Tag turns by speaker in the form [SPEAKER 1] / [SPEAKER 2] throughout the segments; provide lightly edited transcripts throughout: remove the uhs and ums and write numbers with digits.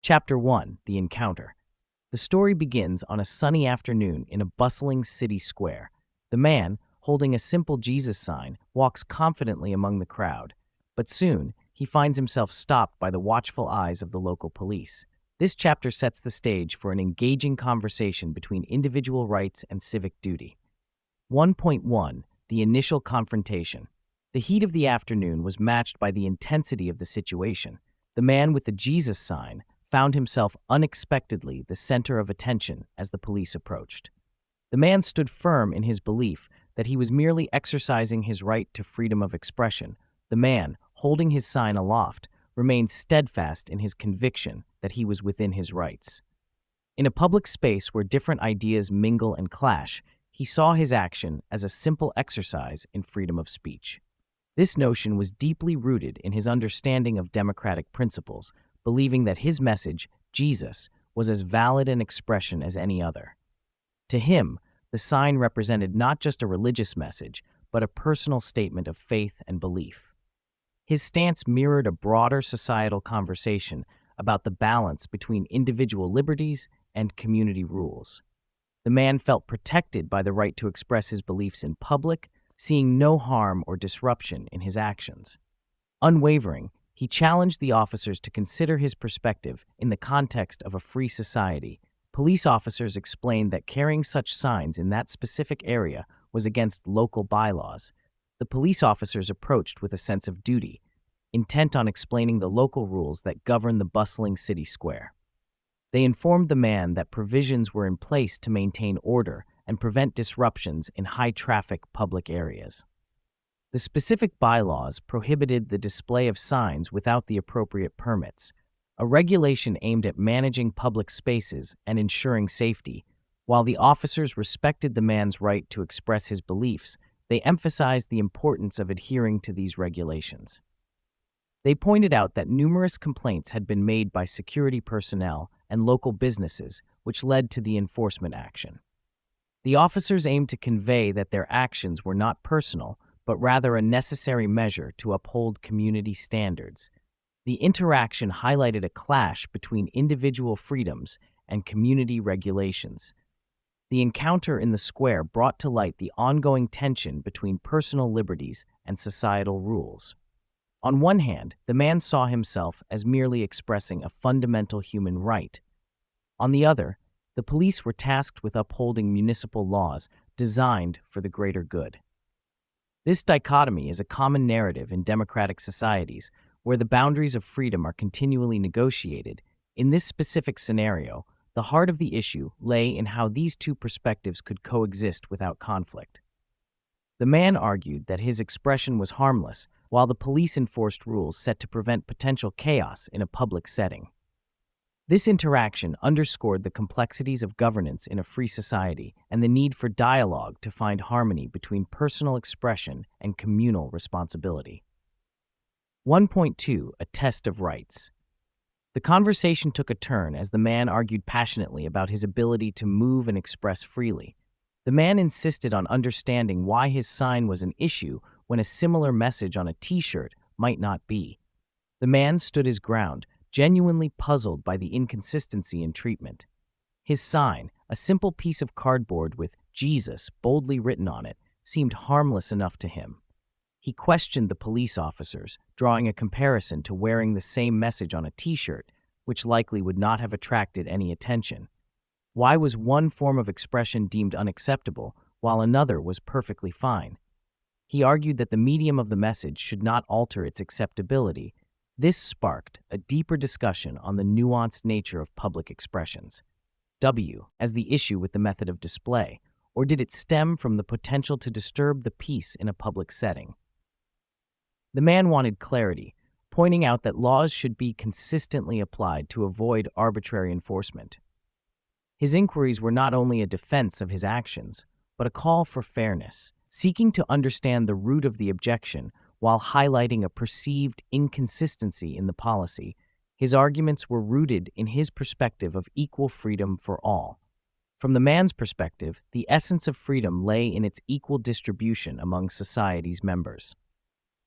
[SPEAKER 1] Chapter 1: The Encounter. The story begins on a sunny afternoon in a bustling city square. The man, holding a simple Jesus sign, walks confidently among the crowd, but soon he finds himself stopped by the watchful eyes of the local police. This chapter sets the stage for an engaging conversation between individual rights and civic duty. 1.1: The Initial Confrontation. The heat of the afternoon was matched by the intensity of the situation. The man with the Jesus sign found himself unexpectedly the center of attention as the police approached. The man stood firm in his belief that he was merely exercising his right to freedom of expression. The man, holding his sign aloft, remained steadfast in his conviction that he was within his rights. In a public space where different ideas mingle and clash, he saw his action as a simple exercise in freedom of speech. This notion was deeply rooted in his understanding of democratic principles, believing that his message, Jesus, was as valid an expression as any other. To him, the sign represented not just a religious message, but a personal statement of faith and belief. His stance mirrored a broader societal conversation about the balance between individual liberties and community rules. The man felt protected by the right to express his beliefs in public, seeing no harm or disruption in his actions. Unwavering, he challenged the officers to consider his perspective in the context of a free society. Police officers explained that carrying such signs in that specific area was against local bylaws. The police officers approached with a sense of duty, intent on explaining the local rules that govern the bustling city square. They informed the man that provisions were in place to maintain order and prevent disruptions in high-traffic public areas. The specific bylaws prohibited the display of signs without the appropriate permits, a regulation aimed at managing public spaces and ensuring safety. While the officers respected the man's right to express his beliefs, they emphasized the importance of adhering to these regulations. They pointed out that numerous complaints had been made by security personnel and local businesses, which led to the enforcement action. The officers aimed to convey that their actions were not personal, but rather a necessary measure to uphold community standards. The interaction highlighted a clash between individual freedoms and community regulations. The encounter in the square brought to light the ongoing tension between personal liberties and societal rules. On one hand, the man saw himself as merely expressing a fundamental human right. On the other, the police were tasked with upholding municipal laws designed for the greater good. This dichotomy is a common narrative in democratic societies where the boundaries of freedom are continually negotiated. In this specific scenario, the heart of the issue lay in how these two perspectives could coexist without conflict. The man argued that his expression was harmless, while the police enforced rules set to prevent potential chaos in a public setting. This interaction underscored the complexities of governance in a free society and the need for dialogue to find harmony between personal expression and communal responsibility. 1.2: A Test of Rights. The conversation took a turn as the man argued passionately about his ability to move and express freely. The man insisted on understanding why his sign was an issue when a similar message on a T-shirt might not be. The man stood his ground, genuinely puzzled by the inconsistency in treatment. His sign, a simple piece of cardboard with Jesus boldly written on it, seemed harmless enough to him. He questioned the police officers, drawing a comparison to wearing the same message on a T-shirt, which likely would not have attracted any attention. Why was one form of expression deemed unacceptable, while another was perfectly fine? He argued that the medium of the message should not alter its acceptability. This sparked a deeper discussion on the nuanced nature of public expressions. As the issue with the method of display, or did it stem from the potential to disturb the peace in a public setting? The man wanted clarity, pointing out that laws should be consistently applied to avoid arbitrary enforcement. His inquiries were not only a defense of his actions, but a call for fairness, seeking to understand the root of the objection while highlighting a perceived inconsistency in the policy. His arguments were rooted in his perspective of equal freedom for all. From the man's perspective, the essence of freedom lay in its equal distribution among society's members.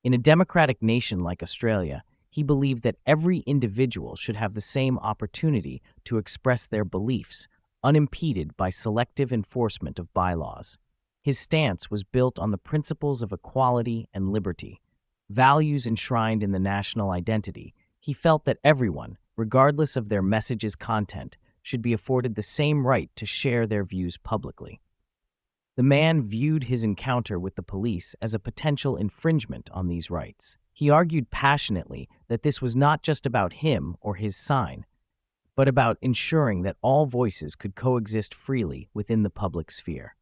[SPEAKER 1] In a democratic nation like Australia, He believed that every individual should have the same opportunity to express their beliefs, unimpeded by selective enforcement of bylaws. His stance was built on the principles of equality and liberty, values enshrined in the national identity. He felt that everyone, regardless of their message's content, should be afforded the same right to share their views publicly. The man viewed his encounter with the police as a potential infringement on these rights. He argued passionately that this was not just about him or his sign, but about ensuring that all voices could coexist freely within the public sphere.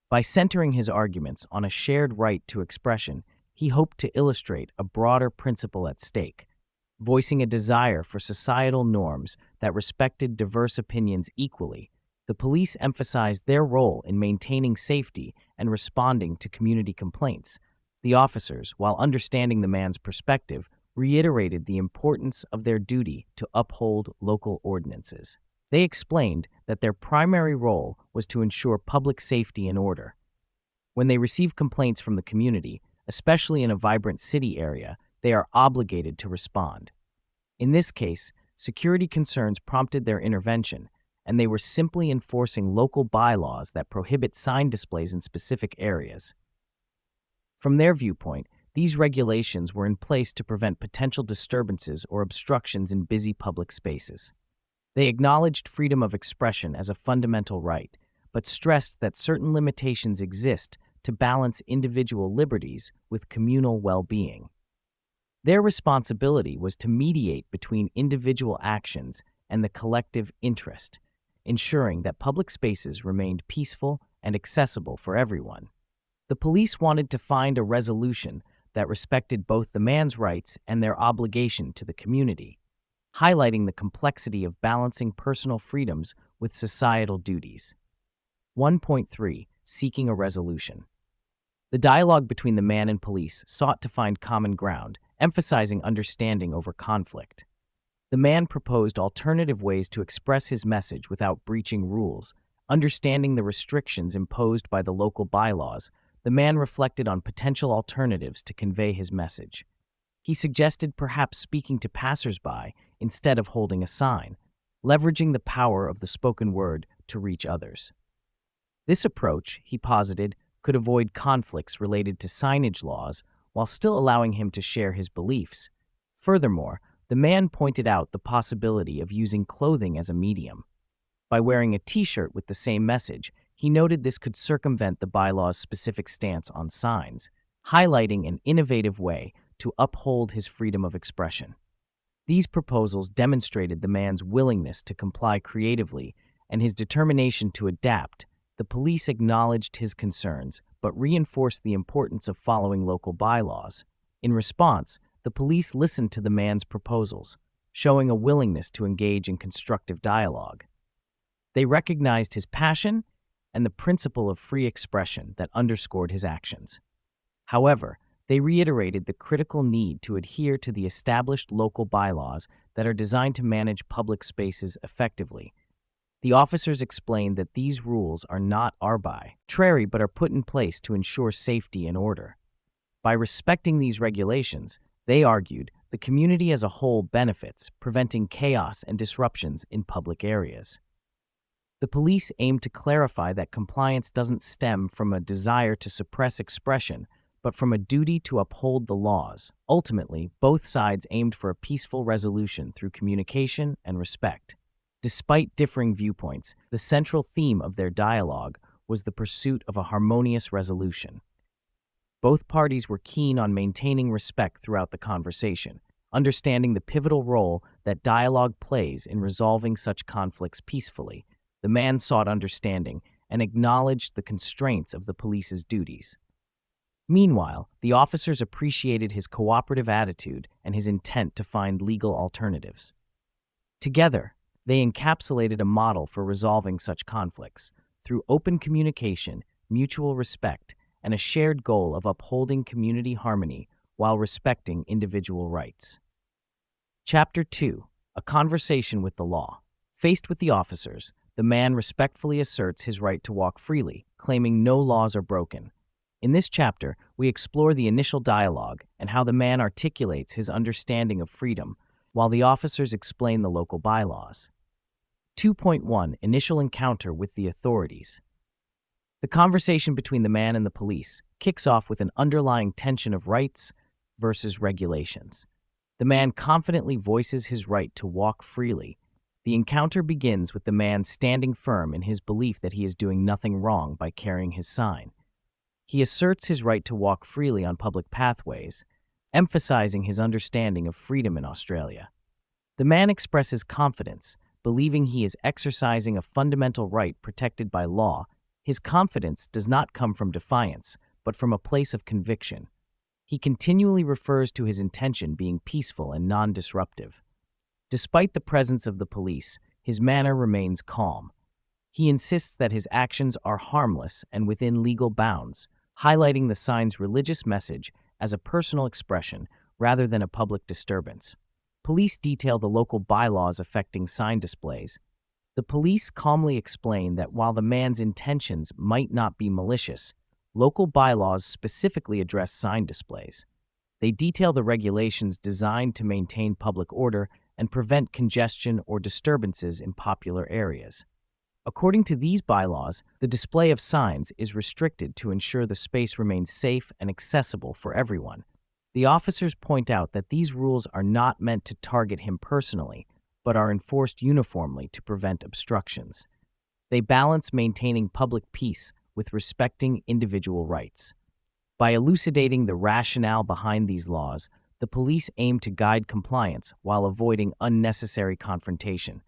[SPEAKER 1] By centering his arguments on a shared right to expression, he hoped to illustrate a broader principle at stake, voicing a desire for societal norms that respected diverse opinions equally. The police emphasized their role in maintaining safety and responding to community complaints. The officers, while understanding the man's perspective, reiterated the importance of their duty to uphold local ordinances. They explained that their primary role was to ensure public safety and order. When they receive complaints from the community, especially in a vibrant city area, they are obligated to respond. In this case, security concerns prompted their intervention, and they were simply enforcing local bylaws that prohibit sign displays in specific areas. From their viewpoint, these regulations were in place to prevent potential disturbances or obstructions in busy public spaces. They acknowledged freedom of expression as a fundamental right, but stressed that certain limitations exist to balance individual liberties with communal well-being. Their responsibility was to mediate between individual actions and the collective interest, ensuring that public spaces remained peaceful and accessible for everyone. The police wanted to find a resolution that respected both the man's rights and their obligation to the community, highlighting the complexity of balancing personal freedoms with societal duties. 1.3. Seeking a resolution. The dialogue between the man and police sought to find common ground, emphasizing understanding over conflict. The man proposed alternative ways to express his message without breaching rules. Understanding the restrictions imposed by the local bylaws, the man reflected on potential alternatives to convey his message. He suggested perhaps speaking to passersby instead of holding a sign, leveraging the power of the spoken word to reach others. This approach, he posited, could avoid conflicts related to signage laws while still allowing him to share his beliefs. Furthermore, the man pointed out the possibility of using clothing as a medium. By wearing a t-shirt with the same message, he noted this could circumvent the bylaw's specific stance on signs, highlighting an innovative way to uphold his freedom of expression. These proposals demonstrated the man's willingness to comply creatively and his determination to adapt. The police acknowledged his concerns, but reinforced the importance of following local bylaws. In response, the police listened to the man's proposals, showing a willingness to engage in constructive dialogue. They recognized his passion and the principle of free expression that underscored his actions. However, they reiterated the critical need to adhere to the established local bylaws that are designed to manage public spaces effectively. The officers explained that these rules are not arbitrary but are put in place to ensure safety and order. By respecting these regulations, they argued, the community as a whole benefits, preventing chaos and disruptions in public areas. The police aimed to clarify that compliance doesn't stem from a desire to suppress expression, but from a duty to uphold the laws. Ultimately, both sides aimed for a peaceful resolution through communication and respect. Despite differing viewpoints, the central theme of their dialogue was the pursuit of a harmonious resolution. Both parties were keen on maintaining respect throughout the conversation, understanding the pivotal role that dialogue plays in resolving such conflicts peacefully. The man sought understanding and acknowledged the constraints of the police's duties. Meanwhile, the officers appreciated his cooperative attitude and his intent to find legal alternatives. Together, they encapsulated a model for resolving such conflicts through open communication, mutual respect, and a shared goal of upholding community harmony while respecting individual rights. Chapter 2. A Conversation with the Law. Faced with the officers, the man respectfully asserts his right to walk freely, claiming no laws are broken. In this chapter, we explore the initial dialogue and how the man articulates his understanding of freedom while the officers explain the local bylaws. 2.1 Initial Encounter with the Authorities. The conversation between the man and the police kicks off with an underlying tension of rights versus regulations. The man confidently voices his right to walk freely. The encounter begins with the man standing firm in his belief that he is doing nothing wrong by carrying his sign. He asserts his right to walk freely on public pathways, emphasizing his understanding of freedom in Australia. The man expresses confidence, believing he is exercising a fundamental right protected by law. His confidence does not come from defiance, but from a place of conviction. He continually refers to his intention being peaceful and non-disruptive. Despite the presence of the police, his manner remains calm. He insists that his actions are harmless and within legal bounds, highlighting the sign's religious message as a personal expression rather than a public disturbance. Police detail the local bylaws affecting sign displays. The police calmly explain that while the man's intentions might not be malicious, local bylaws specifically address sign displays. They detail the regulations designed to maintain public order and prevent congestion or disturbances in popular areas. According to these bylaws, the display of signs is restricted to ensure the space remains safe and accessible for everyone. The officers point out that these rules are not meant to target him personally, but are enforced uniformly to prevent obstructions. They balance maintaining public peace with respecting individual rights. By elucidating the rationale behind these laws, the police aim to guide compliance while avoiding unnecessary confrontation.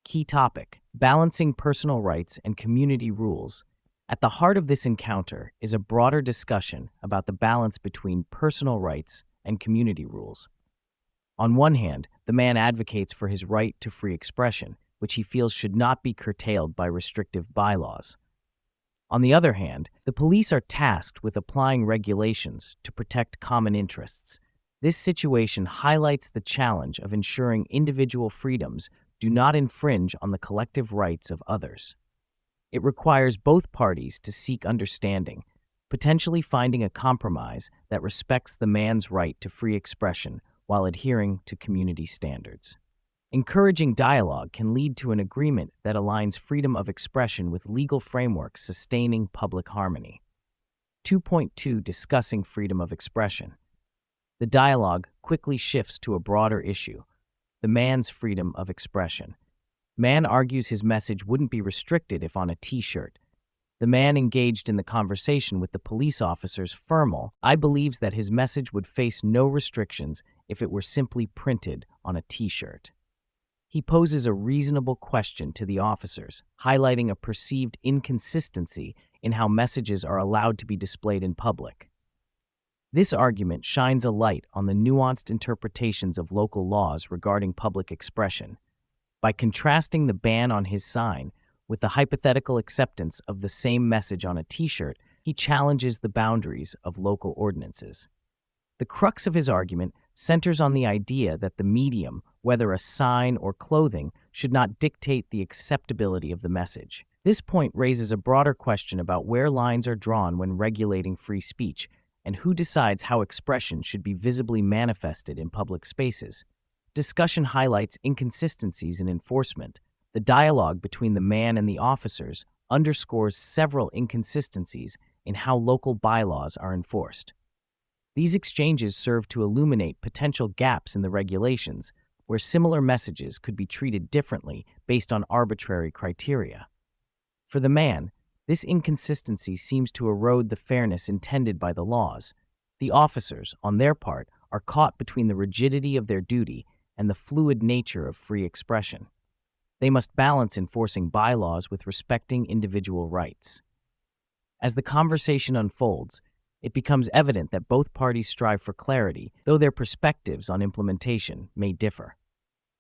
[SPEAKER 1] Key topic: balancing personal rights and community rules. At the heart of this encounter is a broader discussion about the balance between personal rights and community rules. On one hand, the man advocates for his right to free expression, which he feels should not be curtailed by restrictive bylaws. On the other hand, the police are tasked with applying regulations to protect common interests. This situation highlights the challenge of ensuring individual freedoms do not infringe on the collective rights of others. It requires both parties to seek understanding, potentially finding a compromise that respects the man's right to free expression while adhering to community standards. Encouraging dialogue can lead to an agreement that aligns freedom of expression with legal frameworks sustaining public harmony. 2.2 Discussing freedom of expression. The dialogue quickly shifts to a broader issue: the man's freedom of expression. Man argues his message wouldn't be restricted if on a t-shirt. The man engaged in the conversation with the police officers I believes that his message would face no restrictions if it were simply printed on a t-shirt. He poses a reasonable question to the officers, highlighting a perceived inconsistency in how messages are allowed to be displayed in public. This argument shines a light on the nuanced interpretations of local laws regarding public expression. By contrasting the ban on his sign with the hypothetical acceptance of the same message on a t-shirt, he challenges the boundaries of local ordinances. The crux of his argument centers on the idea that the medium, whether a sign or clothing, should not dictate the acceptability of the message. This point raises a broader question about where lines are drawn when regulating free speech, and who decides how expression should be visibly manifested in public spaces. Discussion highlights inconsistencies in enforcement. The dialogue between the man and the officers underscores several inconsistencies in how local bylaws are enforced. These exchanges serve to illuminate potential gaps in the regulations, where similar messages could be treated differently based on arbitrary criteria. For the man, this inconsistency seems to erode the fairness intended by the laws. The officers, on their part, are caught between the rigidity of their duty and the fluid nature of free expression. They must balance enforcing bylaws with respecting individual rights. As the conversation unfolds, it becomes evident that both parties strive for clarity, though their perspectives on implementation may differ.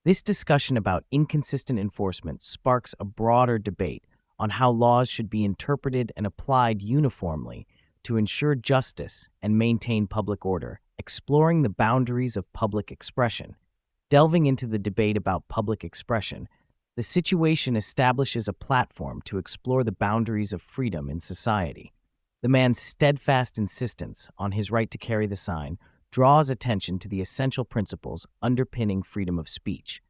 [SPEAKER 1] This discussion about inconsistent enforcement sparks a broader debate on how laws should be interpreted and applied uniformly to ensure justice and maintain public order, exploring the boundaries of public expression. Delving into the debate about public expression, the situation establishes a platform to explore the boundaries of freedom in society. The man's steadfast insistence on his right to carry the sign draws attention to the essential principles underpinning freedom of speech.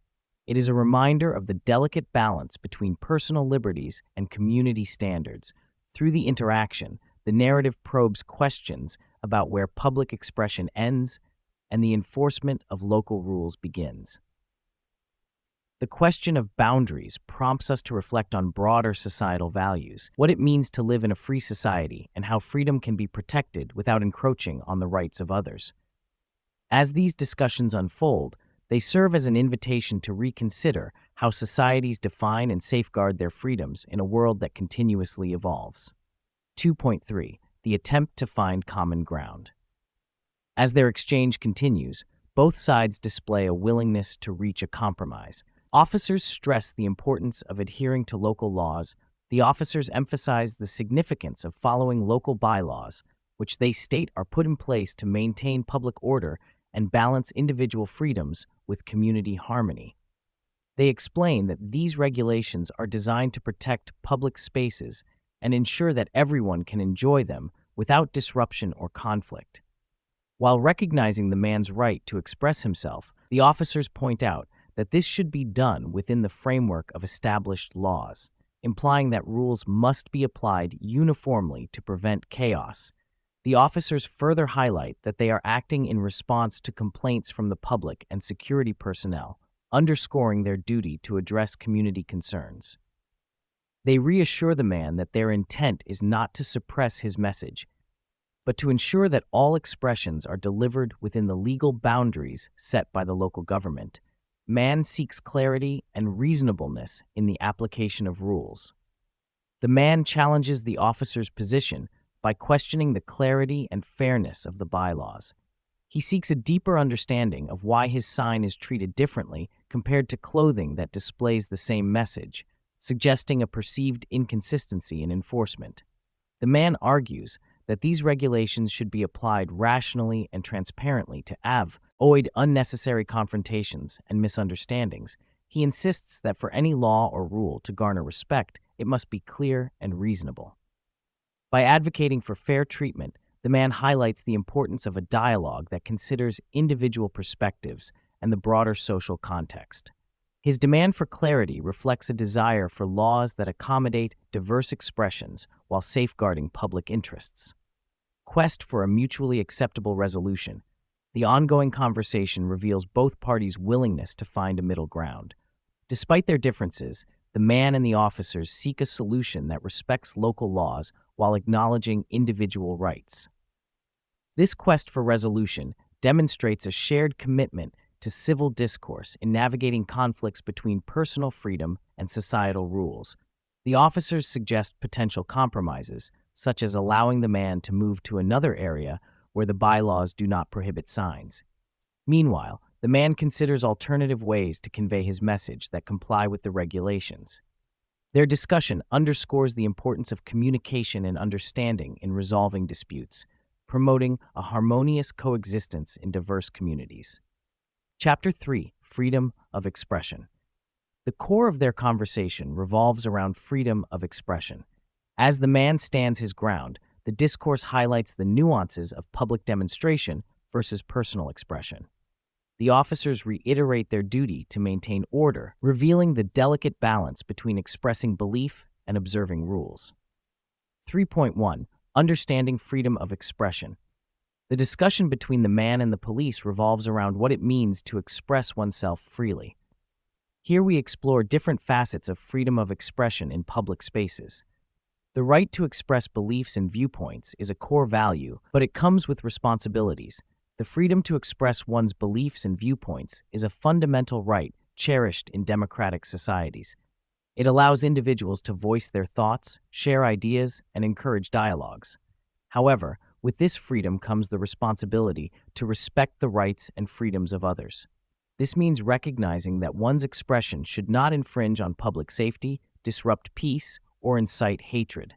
[SPEAKER 1] It is a reminder of the delicate balance between personal liberties and community standards. Through the interaction, the narrative probes questions about where public expression ends and the enforcement of local rules begins. The question of boundaries prompts us to reflect on broader societal values, what it means to live in a free society, and how freedom can be protected without encroaching on the rights of others. As these discussions unfold, they serve as an invitation to reconsider how societies define and safeguard their freedoms in a world that continuously evolves. 2.3. The attempt to find common ground. As their exchange continues, both sides display a willingness to reach a compromise. Officers stress the importance of adhering to local laws. The officers emphasize the significance of following local bylaws, which they state are put in place to maintain public order and balance individual freedoms with community harmony. They explain that these regulations are designed to protect public spaces and ensure that everyone can enjoy them without disruption or conflict. While recognizing the man's right to express himself, the officers point out that this should be done within the framework of established laws, implying that rules must be applied uniformly to prevent chaos. The officers further highlight that they are acting in response to complaints from the public and security personnel, underscoring their duty to address community concerns. They reassure the man that their intent is not to suppress his message, but to ensure that all expressions are delivered within the legal boundaries set by the local government. Man seeks clarity and reasonableness in the application of rules. The man challenges the officer's position by questioning the clarity and fairness of the bylaws. He seeks a deeper understanding of why his sign is treated differently compared to clothing that displays the same message, suggesting a perceived inconsistency in enforcement. The man argues that these regulations should be applied rationally and transparently to avoid unnecessary confrontations and misunderstandings. He insists that for any law or rule to garner respect, it must be clear and reasonable. By advocating for fair treatment, the man highlights the importance of a dialogue that considers individual perspectives and the broader social context. His demand for clarity reflects a desire for laws that accommodate diverse expressions while safeguarding public interests. Quest for a mutually acceptable resolution. The ongoing conversation reveals both parties' willingness to find a middle ground. Despite their differences, the man and the officers seek a solution that respects local laws while acknowledging individual rights. This quest for resolution demonstrates a shared commitment to civil discourse in navigating conflicts between personal freedom and societal rules. The officers suggest potential compromises, such as allowing the man to move to another area where the bylaws do not prohibit signs. Meanwhile, the man considers alternative ways to convey his message that comply with the regulations. Their discussion underscores the importance of communication and understanding in resolving disputes, promoting a harmonious coexistence in diverse communities. Chapter 3. Freedom of Expression. The core of their conversation revolves around freedom of expression. As the man stands his ground, the discourse highlights the nuances of public demonstration versus personal expression. The officers reiterate their duty to maintain order, revealing the delicate balance between expressing belief and observing rules. 3.1. Understanding freedom of expression. The discussion between the man and the police revolves around what it means to express oneself freely. Here we explore different facets of freedom of expression in public spaces. The right to express beliefs and viewpoints is a core value, but it comes with responsibilities. The freedom to express one's beliefs and viewpoints is a fundamental right cherished in democratic societies. It allows individuals to voice their thoughts, share ideas, and encourage dialogues. However, with this freedom comes the responsibility to respect the rights and freedoms of others. This means recognizing that one's expression should not infringe on public safety, disrupt peace, or incite hatred.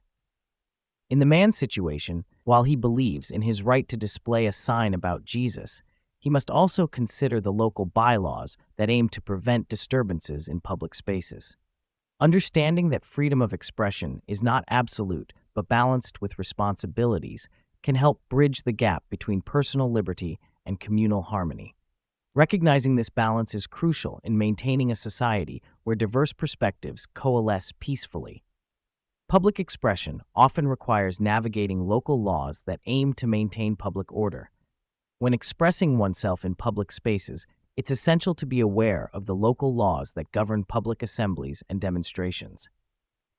[SPEAKER 1] In the man's situation, while he believes in his right to display a sign about Jesus, he must also consider the local bylaws that aim to prevent disturbances in public spaces. Understanding that freedom of expression is not absolute, but balanced with responsibilities, can help bridge the gap between personal liberty and communal harmony. Recognizing this balance is crucial in maintaining a society where diverse perspectives coalesce peacefully. Public expression often requires navigating local laws that aim to maintain public order. When expressing oneself in public spaces, it's essential to be aware of the local laws that govern public assemblies and demonstrations.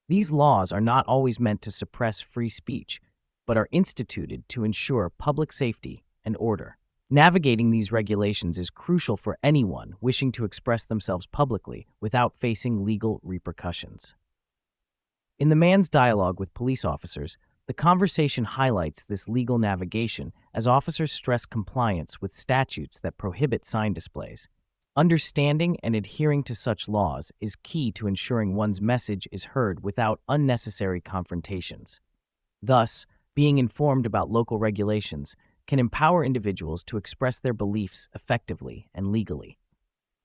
[SPEAKER 1] These laws are not always meant to suppress free speech, but are instituted to ensure public safety and order. Navigating these regulations is crucial for anyone wishing to express themselves publicly without facing legal repercussions. In the man's dialogue with police officers, the conversation highlights this legal navigation as officers stress compliance with statutes that prohibit sign displays. Understanding and adhering to such laws is key to ensuring one's message is heard without unnecessary confrontations. Thus, being informed about local regulations can empower individuals to express their beliefs effectively and legally.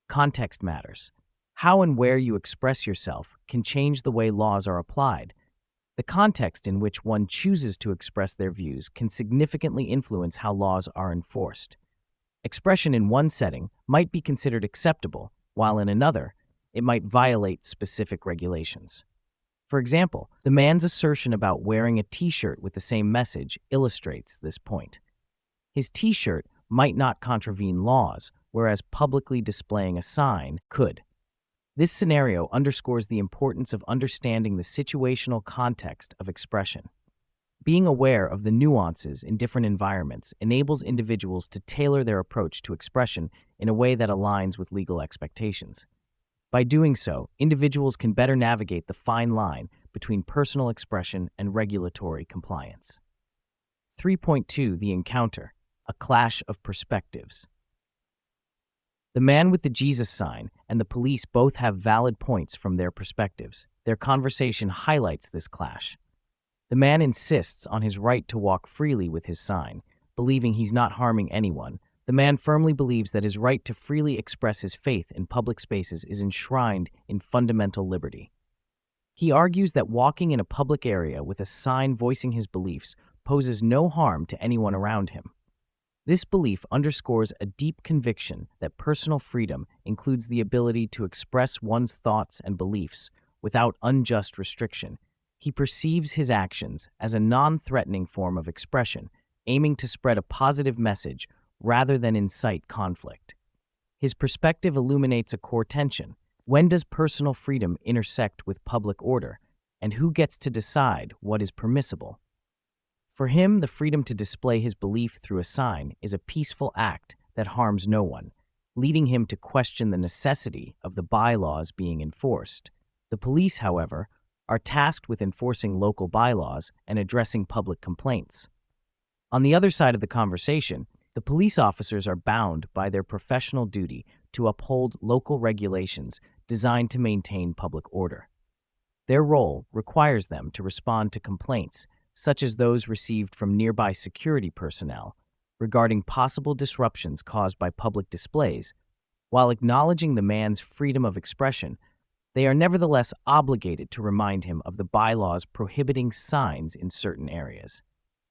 [SPEAKER 1] Context matters. How and where you express yourself can change the way laws are applied. The context in which one chooses to express their views can significantly influence how laws are enforced. Expression in one setting might be considered acceptable, while in another, it might violate specific regulations. For example, the man's assertion about wearing a t-shirt with the same message illustrates this point. His t-shirt might not contravene laws, whereas publicly displaying a sign could. This scenario underscores the importance of understanding the situational context of expression. Being aware of the nuances in different environments enables individuals to tailor their approach to expression in a way that aligns with legal expectations. By doing so, individuals can better navigate the fine line between personal expression and regulatory compliance. 3.2 The Encounter, a clash of perspectives. The man with the Jesus sign and the police both have valid points from their perspectives. Their conversation highlights this clash. The man insists on his right to walk freely with his sign, believing he's not harming anyone. The man firmly believes that his right to freely express his faith in public spaces is enshrined in fundamental liberty. He argues that walking in a public area with a sign voicing his beliefs poses no harm to anyone around him. This belief underscores a deep conviction that personal freedom includes the ability to express one's thoughts and beliefs without unjust restriction. He perceives his actions as a non-threatening form of expression, aiming to spread a positive message rather than incite conflict. His perspective illuminates a core tension. When does personal freedom intersect with public order, and who gets to decide what is permissible? For him, the freedom to display his belief through a sign is a peaceful act that harms no one, leading him to question the necessity of the bylaws being enforced. The police, however, are tasked with enforcing local bylaws and addressing public complaints. On the other side of the conversation, the police officers are bound by their professional duty to uphold local regulations designed to maintain public order. Their role requires them to respond to complaints, such as those received from nearby security personnel, regarding possible disruptions caused by public displays. While acknowledging the man's freedom of expression, they are nevertheless obligated to remind him of the bylaws prohibiting signs in certain areas.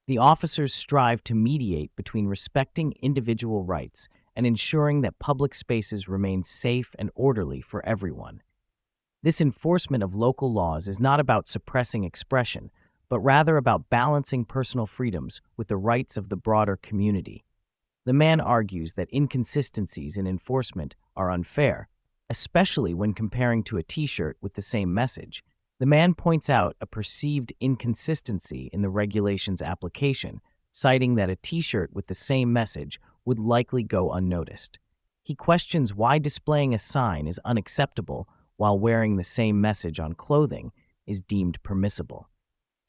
[SPEAKER 1] The officers strive to mediate between respecting individual rights and ensuring that public spaces remain safe and orderly for everyone. This enforcement of local laws is not about suppressing expression, but rather about balancing personal freedoms with the rights of the broader community. The man argues that inconsistencies in enforcement are unfair, especially when comparing to a t-shirt with the same message. The man points out a perceived inconsistency in the regulation's application, citing that a t-shirt with the same message would likely go unnoticed. He questions why displaying a sign is unacceptable while wearing the same message on clothing is deemed permissible.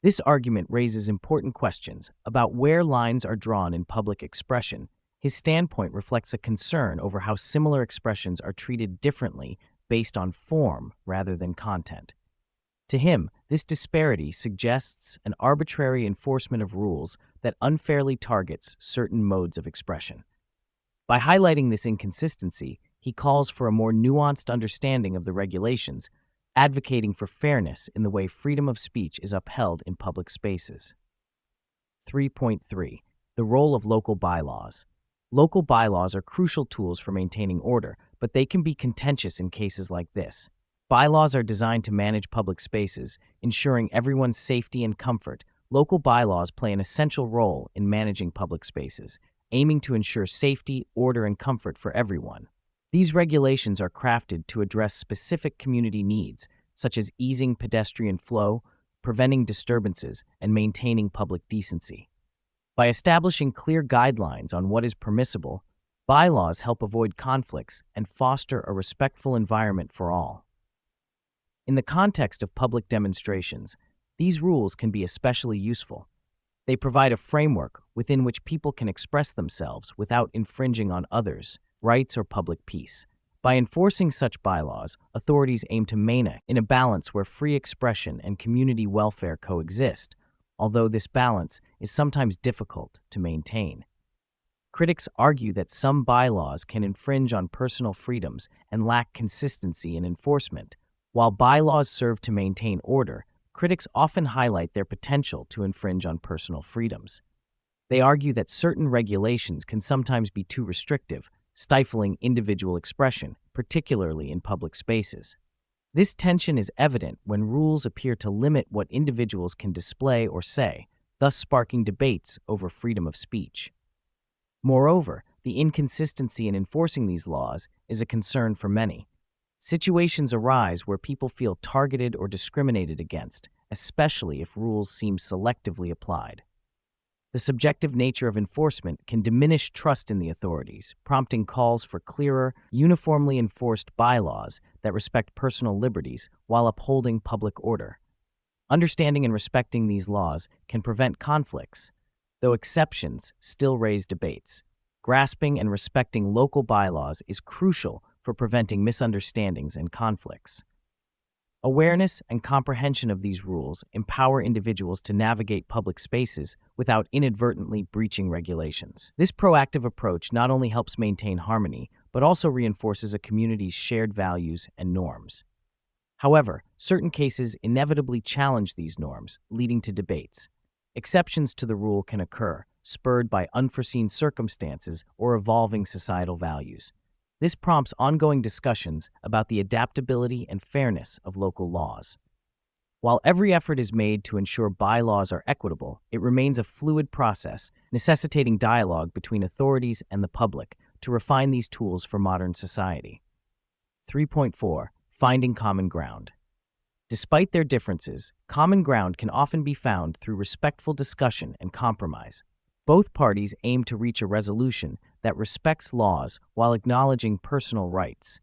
[SPEAKER 1] This argument raises important questions about where lines are drawn in public expression. His standpoint reflects a concern over how similar expressions are treated differently based on form rather than content. To him, this disparity suggests an arbitrary enforcement of rules that unfairly targets certain modes of expression. By highlighting this inconsistency, he calls for a more nuanced understanding of the regulations, advocating for fairness in the way freedom of speech is upheld in public spaces. 3.3. The role of local bylaws. Local bylaws are crucial tools for maintaining order, but they can be contentious in cases like this. Bylaws are designed to manage public spaces, ensuring everyone's safety and comfort. Local bylaws play an essential role in managing public spaces, aiming to ensure safety, order, and comfort for everyone. These regulations are crafted to address specific community needs, such as easing pedestrian flow, preventing disturbances, and maintaining public decency. By establishing clear guidelines on what is permissible, bylaws help avoid conflicts and foster a respectful environment for all. In the context of public demonstrations, these rules can be especially useful. They provide a framework within which people can express themselves without infringing on others' rights or public peace. By enforcing such bylaws, authorities aim to maintain a balance where free expression and community welfare coexist, although this balance is sometimes difficult to maintain. Critics argue that some bylaws can infringe on personal freedoms and lack consistency in enforcement. While bylaws serve to maintain order, critics often highlight their potential to infringe on personal freedoms. They argue that certain regulations can sometimes be too restrictive, stifling individual expression, particularly in public spaces. This tension is evident when rules appear to limit what individuals can display or say, thus sparking debates over freedom of speech. Moreover, the inconsistency in enforcing these laws is a concern for many. Situations arise where people feel targeted or discriminated against, especially if rules seem selectively applied. The subjective nature of enforcement can diminish trust in the authorities, prompting calls for clearer, uniformly enforced bylaws that respect personal liberties while upholding public order. Understanding and respecting these laws can prevent conflicts, though exceptions still raise debates. Grasping and respecting local bylaws is crucial for preventing misunderstandings and conflicts. Awareness and comprehension of these rules empower individuals to navigate public spaces without inadvertently breaching regulations. This proactive approach not only helps maintain harmony, but also reinforces a community's shared values and norms. However, certain cases inevitably challenge these norms, leading to debates. Exceptions to the rule can occur, spurred by unforeseen circumstances or evolving societal values. This prompts ongoing discussions about the adaptability and fairness of local laws. While every effort is made to ensure bylaws are equitable, it remains a fluid process, necessitating dialogue between authorities and the public to refine these tools for modern society. 3.4. Finding common ground. Despite their differences, common ground can often be found through respectful discussion and compromise. Both parties aim to reach a resolution that respects laws while acknowledging personal rights.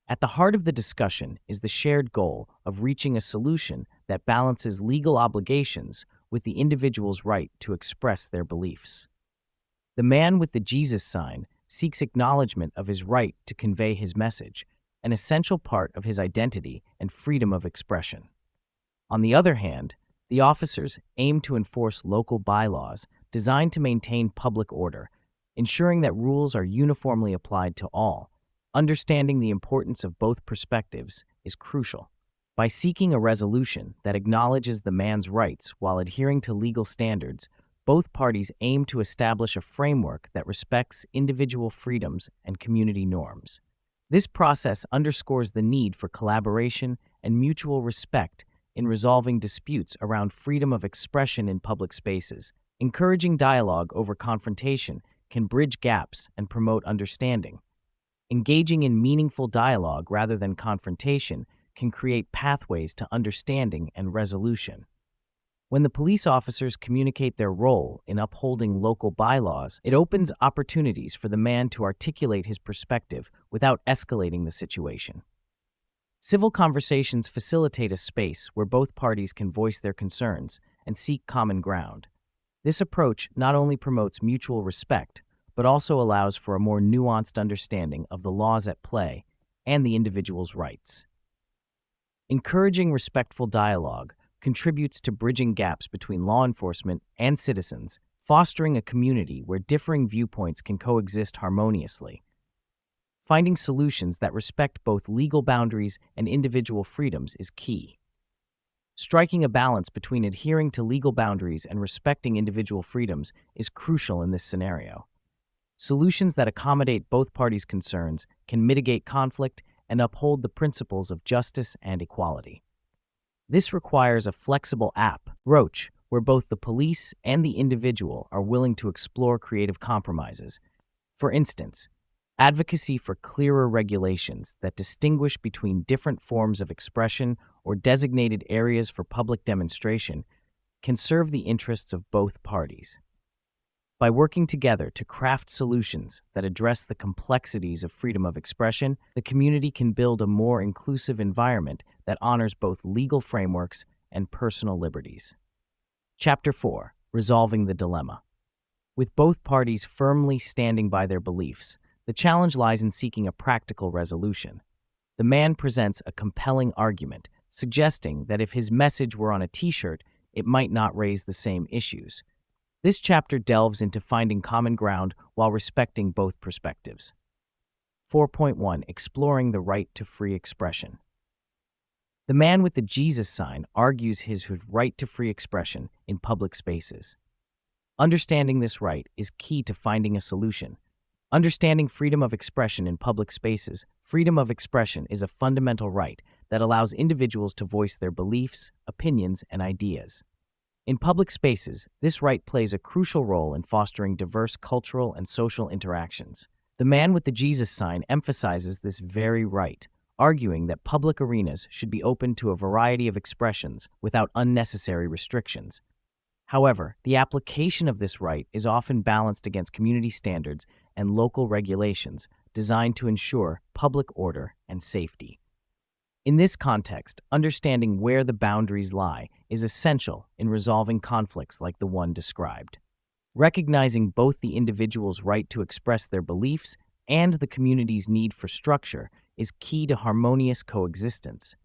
[SPEAKER 1] At the heart of the discussion is the shared goal of reaching a solution that balances legal obligations with the individual's right to express their beliefs. The man with the Jesus sign seeks acknowledgement of his right to convey his message, an essential part of his identity and freedom of expression. On the other hand, the officers aim to enforce local bylaws designed to maintain public order, ensuring that rules are uniformly applied to all. Understanding the importance of both perspectives is crucial. By seeking a resolution that acknowledges the man's rights while adhering to legal standards, both parties aim to establish a framework that respects individual freedoms and community norms. This process underscores the need for collaboration and mutual respect in resolving disputes around freedom of expression in public spaces. Encouraging dialogue over confrontation can bridge gaps and promote understanding. Engaging in meaningful dialogue rather than confrontation can create pathways to understanding and resolution. When the police officers communicate their role in upholding local bylaws, it opens opportunities for the man to articulate his perspective without escalating the situation. Civil conversations facilitate a space where both parties can voice their concerns and seek common ground. This approach not only promotes mutual respect, but also allows for a more nuanced understanding of the laws at play and the individual's rights. Encouraging respectful dialogue contributes to bridging gaps between law enforcement and citizens, fostering a community where differing viewpoints can coexist harmoniously. Finding solutions that respect both legal boundaries and individual freedoms is key. Striking a balance between adhering to legal boundaries and respecting individual freedoms is crucial in this scenario. Solutions that accommodate both parties' concerns can mitigate conflict and uphold the principles of justice and equality. This requires a flexible approach where both the police and the individual are willing to explore creative compromises. For instance, advocacy for clearer regulations that distinguish between different forms of expression or designated areas for public demonstration can serve the interests of both parties. By working together to craft solutions that address the complexities of freedom of expression, the community can build a more inclusive environment that honors both legal frameworks and personal liberties. Chapter 4: Resolving the Dilemma. With both parties firmly standing by their beliefs, the challenge lies in seeking a practical resolution. The man presents a compelling argument, suggesting that if his message were on a t-shirt, it might not raise the same issues. This chapter delves into finding common ground while respecting both perspectives. 4.1 Exploring the right to free expression. The man with the Jesus sign argues his right to free expression in public spaces. Understanding this right is key to finding a solution. Understanding freedom of expression in public spaces, freedom of expression is a fundamental right that allows individuals to voice their beliefs, opinions, and ideas. In public spaces, this right plays a crucial role in fostering diverse cultural and social interactions. The man with the Jesus sign emphasizes this very right, arguing that public arenas should be open to a variety of expressions without unnecessary restrictions. However, the application of this right is often balanced against community standards and local regulations designed to ensure public order and safety. In this context, understanding where the boundaries lie is essential in resolving conflicts like the one described. Recognizing both the individual's right to express their beliefs and the community's need for structure is key to harmonious coexistence.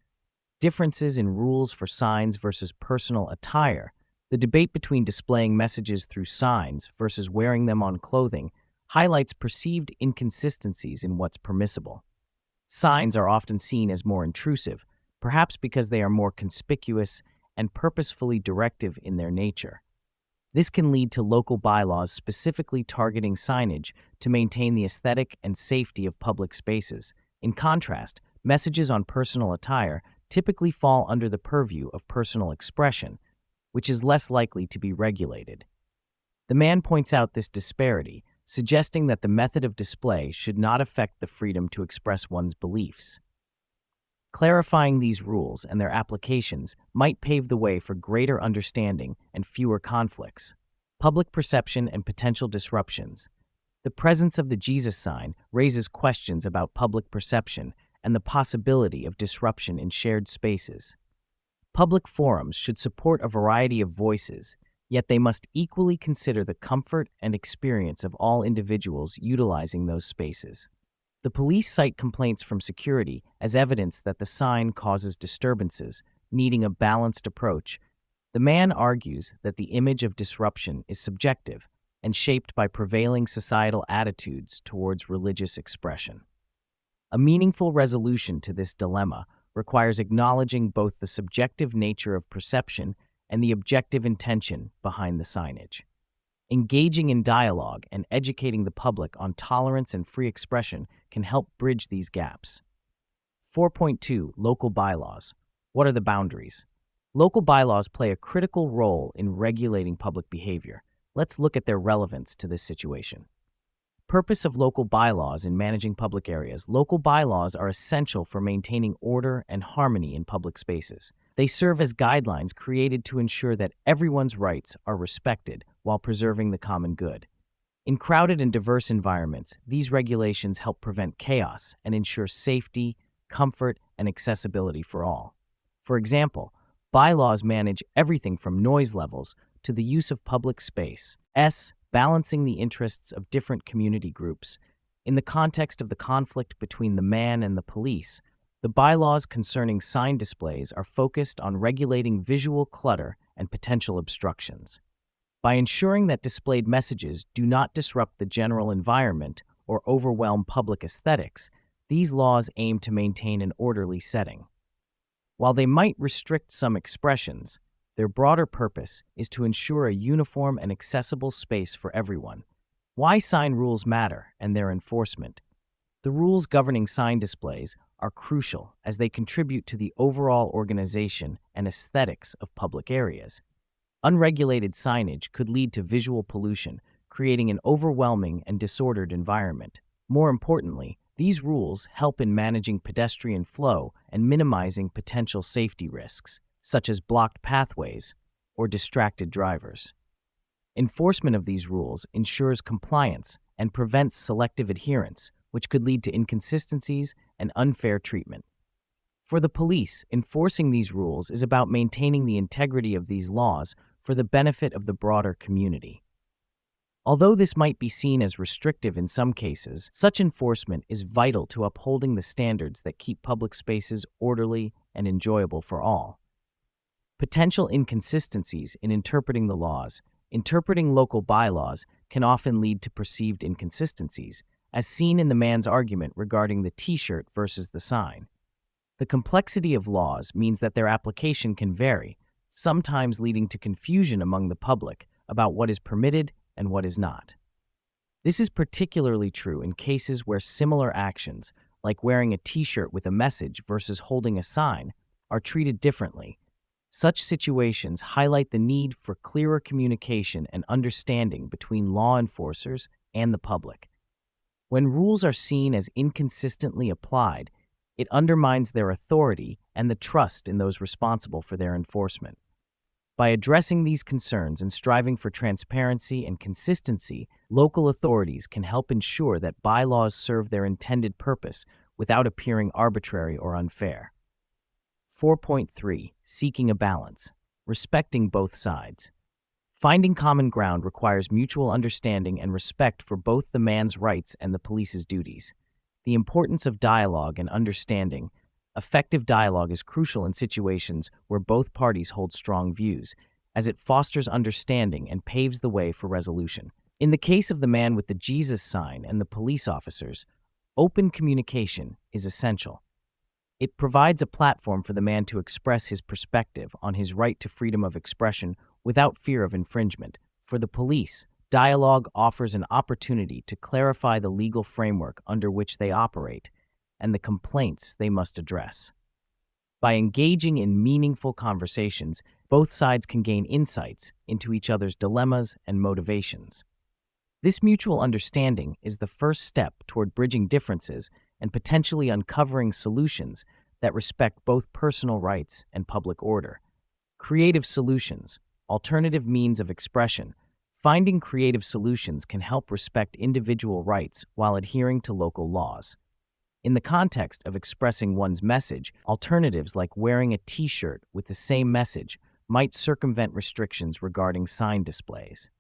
[SPEAKER 1] Differences in rules for signs versus personal attire, the debate between displaying messages through signs versus wearing them on clothing, highlights perceived inconsistencies in what's permissible. Signs are often seen as more intrusive, perhaps because they are more conspicuous and purposefully directive in their nature. This can lead to local bylaws specifically targeting signage to maintain the aesthetic and safety of public spaces. In contrast, messages on personal attire typically fall under the purview of personal expression, which is less likely to be regulated. The man points out this disparity, suggesting that the method of display should not affect the freedom to express one's beliefs. Clarifying these rules and their applications might pave the way for greater understanding and fewer conflicts. Public perception and potential disruptions. The presence of the Jesus sign raises questions about public perception and the possibility of disruption in shared spaces. Public forums should support a variety of voices, yet they must equally consider the comfort and experience of all individuals utilizing those spaces. The police cite complaints from security as evidence that the sign causes disturbances, needing a balanced approach. The man argues that the image of disruption is subjective and shaped by prevailing societal attitudes towards religious expression. A meaningful resolution to this dilemma requires acknowledging both the subjective nature of perception and the objective intention behind the signage. Engaging in dialogue and educating the public on tolerance and free expression can help bridge these gaps. 4.2 Local bylaws. What are the boundaries? Local bylaws play a critical role in regulating public behavior. Let's look at their relevance to this situation. Purpose of local bylaws in managing public areas. Local bylaws are essential for maintaining order and harmony in public spaces. They serve as guidelines created to ensure that everyone's rights are respected while preserving the common good. In crowded and diverse environments, these regulations help prevent chaos and ensure safety, comfort, and accessibility for all. For example, bylaws manage everything from noise levels to the use of public space, balancing the interests of different community groups. In the context of the conflict between the man and the police, the bylaws concerning sign displays are focused on regulating visual clutter and potential obstructions. By ensuring that displayed messages do not disrupt the general environment or overwhelm public aesthetics, these laws aim to maintain an orderly setting. While they might restrict some expressions, their broader purpose is to ensure a uniform and accessible space for everyone. Why sign rules matter and their enforcement. The rules governing sign displays are crucial as they contribute to the overall organization and aesthetics of public areas. Unregulated signage could lead to visual pollution, creating an overwhelming and disordered environment. More importantly, these rules help in managing pedestrian flow and minimizing potential safety risks, such as blocked pathways or distracted drivers. Enforcement of these rules ensures compliance and prevents selective adherence, which could lead to inconsistencies and unfair treatment. For the police, enforcing these rules is about maintaining the integrity of these laws for the benefit of the broader community. Although this might be seen as restrictive in some cases, such enforcement is vital to upholding the standards that keep public spaces orderly and enjoyable for all. Potential inconsistencies in interpreting the laws. Interpreting local bylaws can often lead to perceived inconsistencies, as seen in the man's argument regarding the T-shirt versus the sign. The complexity of laws means that their application can vary, sometimes leading to confusion among the public about what is permitted and what is not. This is particularly true in cases where similar actions, like wearing a T-shirt with a message versus holding a sign, are treated differently. Such situations highlight the need for clearer communication and understanding between law enforcers and the public. When rules are seen as inconsistently applied, it undermines their authority and the trust in those responsible for their enforcement. By addressing these concerns and striving for transparency and consistency, local authorities can help ensure that bylaws serve their intended purpose without appearing arbitrary or unfair. 4.3. Seeking a balance. Respecting both sides. Finding common ground requires mutual understanding and respect for both the man's rights and the police's duties. The importance of dialogue and understanding. Effective dialogue is crucial in situations where both parties hold strong views, as it fosters understanding and paves the way for resolution. In the case of the man with the Jesus sign and the police officers, open communication is essential. It provides a platform for the man to express his perspective on his right to freedom of expression without fear of infringement. For the police, dialogue offers an opportunity to clarify the legal framework under which they operate and the complaints they must address. By engaging in meaningful conversations, both sides can gain insights into each other's dilemmas and motivations. This mutual understanding is the first step toward bridging differences and potentially uncovering solutions that respect both personal rights and public order. Creative solutions, alternative means of expression. Finding creative solutions can help respect individual rights while adhering to local laws. In the context of expressing one's message, alternatives like wearing a T-shirt with the same message might circumvent restrictions regarding sign displays.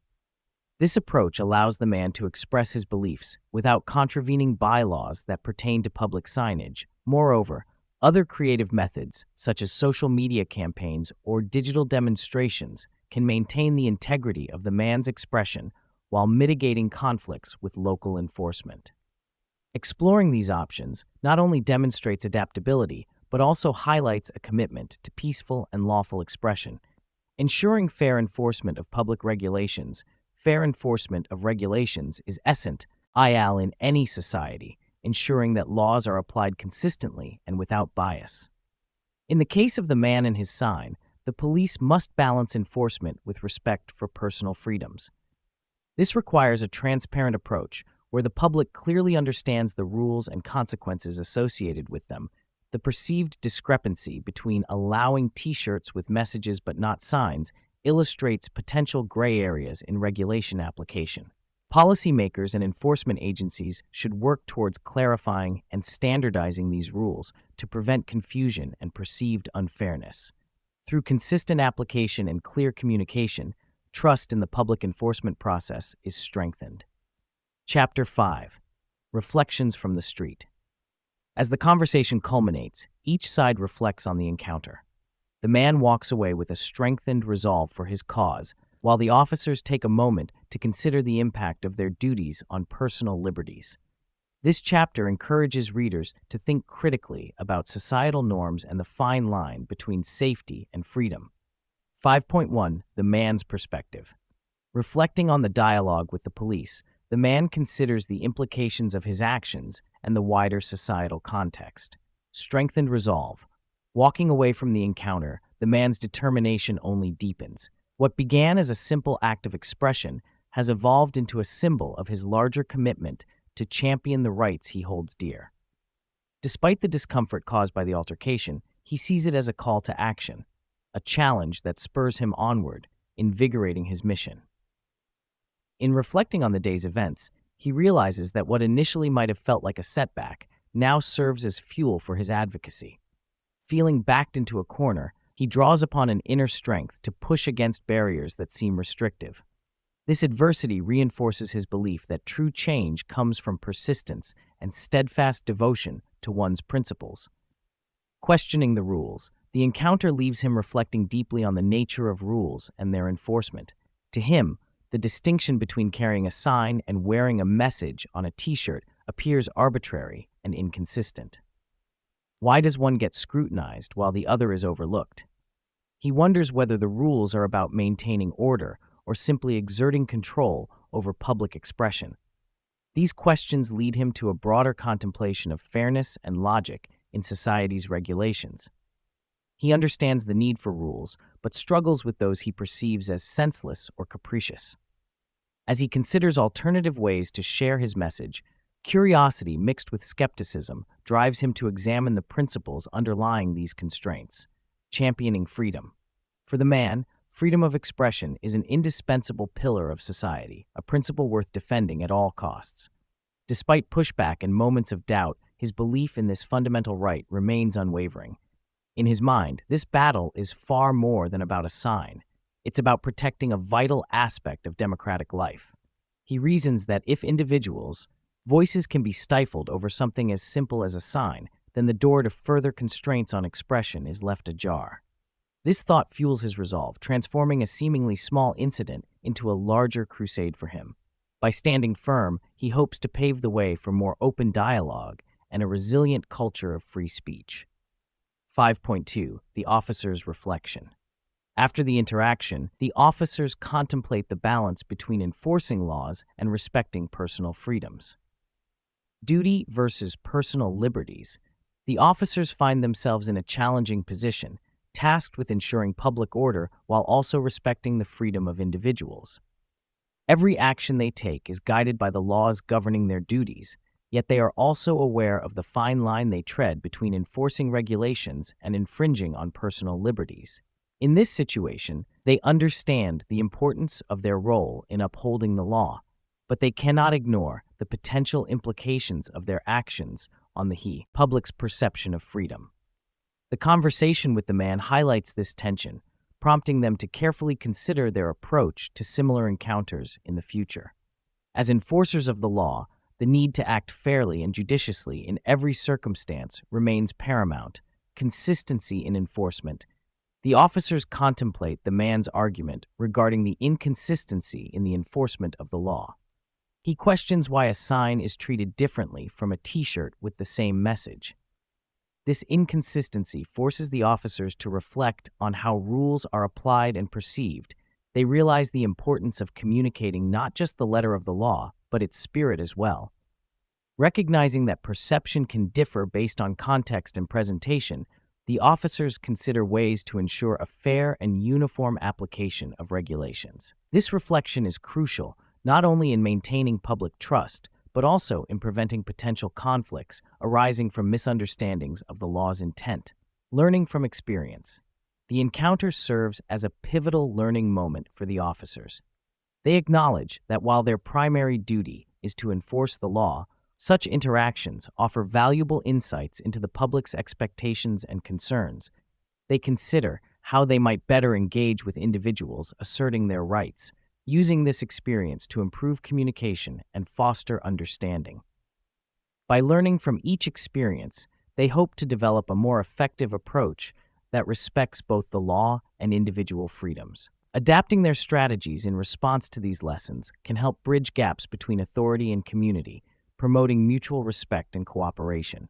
[SPEAKER 1] This approach allows the man to express his beliefs without contravening bylaws that pertain to public signage. Moreover, other creative methods, such as social media campaigns or digital demonstrations, can maintain the integrity of the man's expression while mitigating conflicts with local enforcement. Exploring these options not only demonstrates adaptability, but also highlights a commitment to peaceful and lawful expression. Ensuring fair enforcement of public regulations. Fair enforcement of regulations is essential in any society, ensuring that laws are applied consistently and without bias. In the case of the man and his sign, the police must balance enforcement with respect for personal freedoms. This requires a transparent approach where the public clearly understands the rules and consequences associated with them. The perceived discrepancy between allowing T-shirts with messages but not signs illustrates potential gray areas in regulation application. Policymakers and enforcement agencies should work towards clarifying and standardizing these rules to prevent confusion and perceived unfairness. Through consistent application and clear communication, trust in the public enforcement process is strengthened. Chapter 5. Reflections from the street. As the conversation culminates, each side reflects on the encounter. The man walks away with a strengthened resolve for his cause, while the officers take a moment to consider the impact of their duties on personal liberties. This chapter encourages readers to think critically about societal norms and the fine line between safety and freedom. 5.1 The Man's Perspective. Reflecting on the dialogue with the police, the man considers the implications of his actions and the wider societal context. Strengthened resolve. Walking away from the encounter, the man's determination only deepens. What began as a simple act of expression has evolved into a symbol of his larger commitment to champion the rights he holds dear. Despite the discomfort caused by the altercation, he sees it as a call to action, a challenge that spurs him onward, invigorating his mission. In reflecting on the day's events, he realizes that what initially might have felt like a setback now serves as fuel for his advocacy. Feeling backed into a corner, he draws upon an inner strength to push against barriers that seem restrictive. This adversity reinforces his belief that true change comes from persistence and steadfast devotion to one's principles. Questioning the rules, the encounter leaves him reflecting deeply on the nature of rules and their enforcement. To him, the distinction between carrying a sign and wearing a message on a t-shirt appears arbitrary and inconsistent. Why does one get scrutinized while the other is overlooked? He wonders whether the rules are about maintaining order or simply exerting control over public expression. These questions lead him to a broader contemplation of fairness and logic in society's regulations. He understands the need for rules, but struggles with those he perceives as senseless or capricious. As he considers alternative ways to share his message, curiosity mixed with skepticism drives him to examine the principles underlying these constraints. Championing freedom. For the man, freedom of expression is an indispensable pillar of society, a principle worth defending at all costs. Despite pushback and moments of doubt, his belief in this fundamental right remains unwavering. In his mind, this battle is far more than about a sign. It's about protecting a vital aspect of democratic life. He reasons that if individuals' voices can be stifled over something as simple as a sign, then the door to further constraints on expression is left ajar. This thought fuels his resolve, transforming a seemingly small incident into a larger crusade for him. By standing firm, he hopes to pave the way for more open dialogue and a resilient culture of free speech. 5.2 The Officer's Reflection. After the interaction, the officers contemplate the balance between enforcing laws and respecting personal freedoms. Duty versus personal liberties. The officers find themselves in a challenging position, tasked with ensuring public order while also respecting the freedom of individuals. Every action they take is guided by the laws governing their duties, yet they are also aware of the fine line they tread between enforcing regulations and infringing on personal liberties. In this situation, they understand the importance of their role in upholding the law, but they cannot ignore the potential implications of their actions on the public's perception of freedom. The conversation with the man highlights this tension, prompting them to carefully consider their approach to similar encounters in the future. As enforcers of the law, the need to act fairly and judiciously in every circumstance remains paramount. Consistency in enforcement. The officers contemplate the man's argument regarding the inconsistency in the enforcement of the law. He questions why a sign is treated differently from a t-shirt with the same message. This inconsistency forces the officers to reflect on how rules are applied and perceived. They realize the importance of communicating not just the letter of the law, but its spirit as well. Recognizing that perception can differ based on context and presentation, the officers consider ways to ensure a fair and uniform application of regulations. This reflection is crucial, not only in maintaining public trust, but also in preventing potential conflicts arising from misunderstandings of the law's intent. Learning from experience. The encounter serves as a pivotal learning moment for the officers. They acknowledge that while their primary duty is to enforce the law, such interactions offer valuable insights into the public's expectations and concerns. They consider how they might better engage with individuals asserting their rights, using this experience to improve communication and foster understanding. By learning from each experience, they hope to develop a more effective approach that respects both the law and individual freedoms. Adapting their strategies in response to these lessons can help bridge gaps between authority and community, promoting mutual respect and cooperation.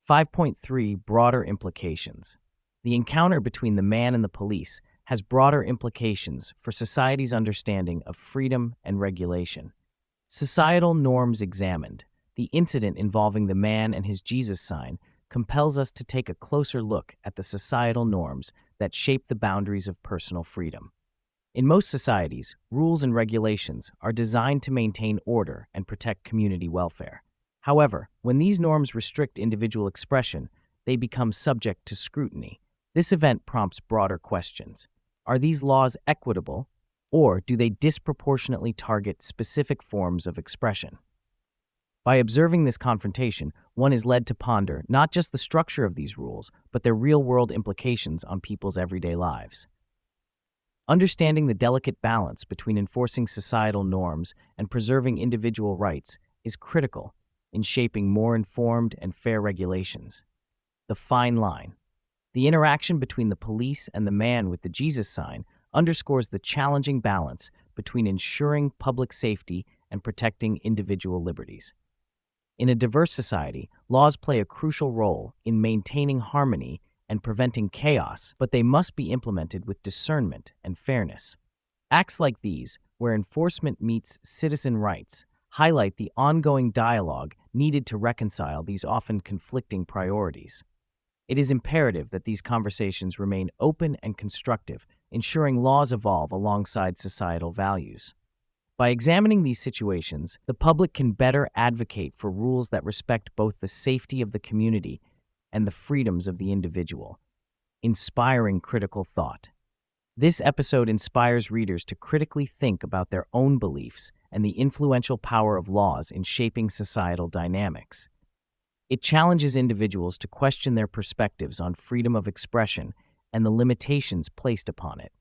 [SPEAKER 1] 5.3 Broader implications. The encounter between the man and the police has broader implications for society's understanding of freedom and regulation. Societal norms examined. The incident involving the man and his Jesus sign compels us to take a closer look at the societal norms that shape the boundaries of personal freedom. In most societies, rules and regulations are designed to maintain order and protect community welfare. However, when these norms restrict individual expression, they become subject to scrutiny. This event prompts broader questions. Are these laws equitable, or do they disproportionately target specific forms of expression? By observing this confrontation, one is led to ponder not just the structure of these rules, but their real-world implications on people's everyday lives. Understanding the delicate balance between enforcing societal norms and preserving individual rights is critical in shaping more informed and fair regulations. The fine line. The interaction between the police and the man with the Jesus sign underscores the challenging balance between ensuring public safety and protecting individual liberties. In a diverse society, laws play a crucial role in maintaining harmony and preventing chaos, but they must be implemented with discernment and fairness. Acts like these, where enforcement meets citizen rights, highlight the ongoing dialogue needed to reconcile these often conflicting priorities. It is imperative that these conversations remain open and constructive, ensuring laws evolve alongside societal values. By examining these situations, the public can better advocate for rules that respect both the safety of the community and the freedoms of the individual, inspiring critical thought. This episode inspires readers to critically think about their own beliefs and the influential power of laws in shaping societal dynamics. It challenges individuals to question their perspectives on freedom of expression and the limitations placed upon it.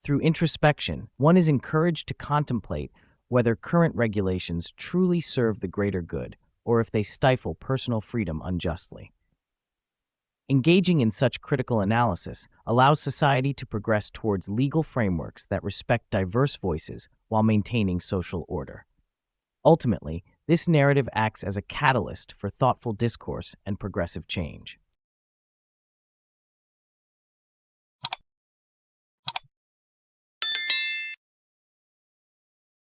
[SPEAKER 1] Through introspection, one is encouraged to contemplate whether current regulations truly serve the greater good or if they stifle personal freedom unjustly. Engaging in such critical analysis allows society to progress towards legal frameworks that respect diverse voices while maintaining social order. Ultimately, this narrative acts as a catalyst for thoughtful discourse and progressive change.